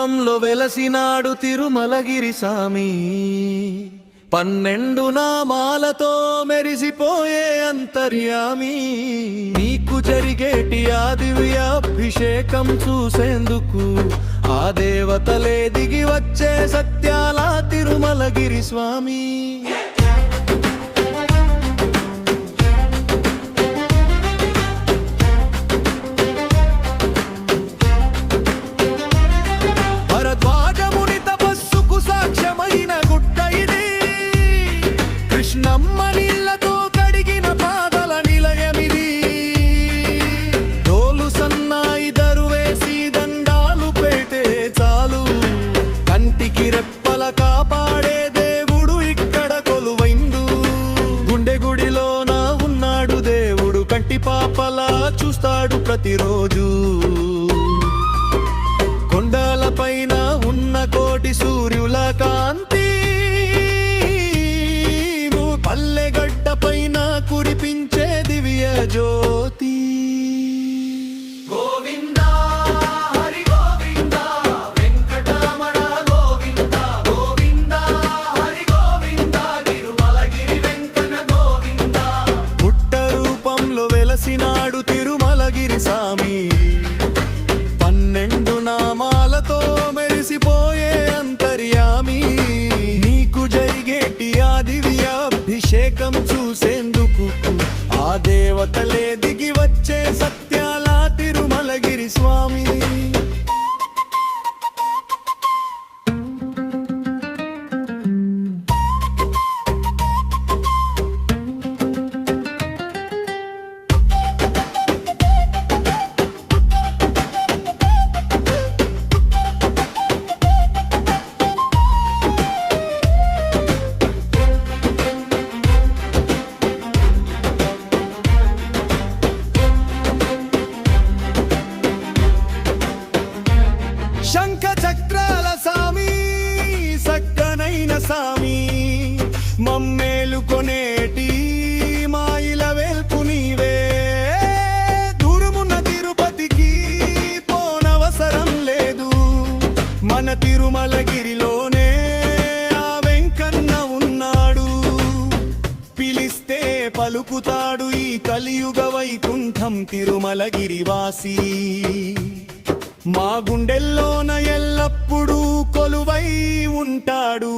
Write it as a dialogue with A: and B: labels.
A: రూపంలో వెలసినాడు తిరుమలగిరి సామి 12 నామాలతో మెరిసిపోయే అంతర్యామి నీకు జరిగేటి ఆ దివ్యాభిషేకం చూసేందుకు ఆ దేవతలే దిగి వచ్చే సత్యాల తిరుమలగిరి స్వామి నమ్మనిళ్ళతో కడిగిన పాదల నిలయమిది డోలు సన్నాయి దరువేసి దండాలు పెట్టే చాలు కంటికి రెప్పల కాపాడే దేవుడు ఇక్కడ కొలువైండు గుండె గుడిలోన ఉన్నాడు దేవుడు కంటి పాపలా చూస్తాడు ప్రతిరోజు కొండలపైన ఉన్న కోటి సూర్యుల కాంతి పల్లెగడ్డ పైన కురిపించే దివ్య జ్యోతి గోవిందా హరి గోవిందా వెంకటరమణ గోవిందా గోవిందా హరి గోవిందా తిరుమలగిరి వెంకట గోవిందా పుట్ట రూపంలో వెలసినాడు తిరుమలగిరి స్వామి 12 నామాలతో మెరిసిపోయే అంతర్యామి నీకు జరిగేటి ఆ దివ్యాభిషేకం చూసేందుకు ఆ దేవతలే దిగి వచ్చే సత్యాల తిరుమలగిరి స్వామి శంఖ చక్రాల సామి సక్కనైన సామి మమ్మేలు కొనేటి మాయిల వేల్పు నీవే దూరమున్న తిరుపతికి పోనవసరం లేదు మన తిరుమలగిరిలోనే ఆ వెంకన్న ఉన్నాడు పిలిస్తే పలుకుతాడు ఈ కలియుగ వైకుంఠం తిరుమలగిరివాసి మా గుండెల్లోన ఎల్లప్పుడూ కొలువై ఉంటాడు.